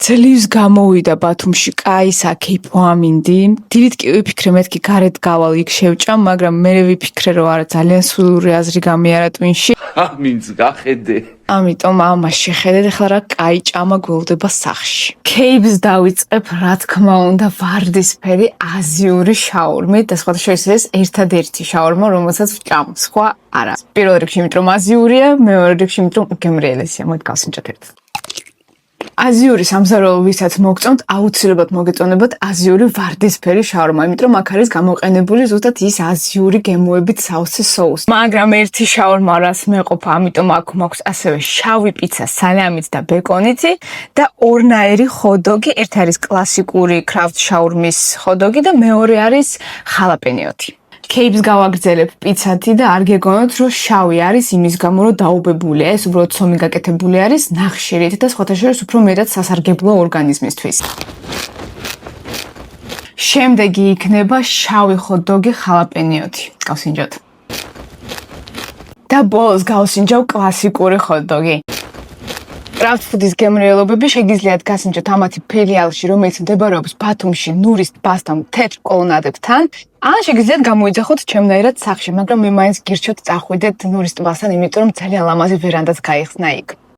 ძლივს გამოვიდა ბათუმში კაი საკეიფო ამინდი. დილით კი ვიფიქრე მეთქი გარეთ გავალ იქ შევჭამ, მაგრამ მე ვიფიქრე რომ არა ძალიან სულური აზრი გამიარა ტვინში. ამინც გახედე. ამიტომ ამას შეხედეთ, ახლა რა კაი ჭამა გველდება სახში. კეიბს დავიწყებ, რა თქმა უნდა, ვარდისფერი აზიური შაურმით და სხვათა შორის ეს ერთადერთი შაურმა, რომელსაც ვჭამ, სხვა არა. პირველ რიგში იმიტომ რომ აზიურია, მეორე რიგში იმიტომ რომ უგემრიელესია. მოდი გავსინჯოთ ერთად. აზიური სამზარეულო ვისაც მოგწონთ, აუცილებლად მოგეწონებათ აზიური ვარდისფერი შაურმა, იმიტომ რომ აქ არის გამოყენებული ზუსტად ის აზიური გემოებით საოცი соуსი. მაგრამ ერთი შაურმა რას მეყოფა, ამიტომ აქ მაქვს ასევე შავი პიცა სალამით და ბეკონით და ორნაირი ხოდოგი, ერთი არის კლასიკური კრავთ შაურმის ხოდოგი და მეორე არის ხალაპენიოთი. კეიბს გავაგრძელებ პიცათი და არ გეგონოთ, რომ შავი არის იმის გამო, რომ დაუბებულია, ეს უბრალოდ ცომი გაკეთებული არის ნახშირით და სხვათა შორის უფრო მეტად სასარგებლოა ორგანიზმისთვის. შემდეგი იქნება შავი ხოდოგი ხალაპენიოთი. გავსინჯოთ. და ბოლოს გავსინჯავ კლასიკური ხოდოგი. კრავთ ფუდის გემრიელობები შეგიძლიათ გასინჯოთ ამათი ფილიალში, რომელიც მდებარეობს ბათუმში ნურის ტბასთან თეთრ კოლონადებთან. ან შეგიძლიათ გამოიძახოთ ჩემნაირად სახში, მაგრამ მე მაინც გირჩევთ წახვიდეთ ნურის ტბასთან, იმიტომ რომ ძალიან ლამაზი ვერანდაც გაიხსნა იქ.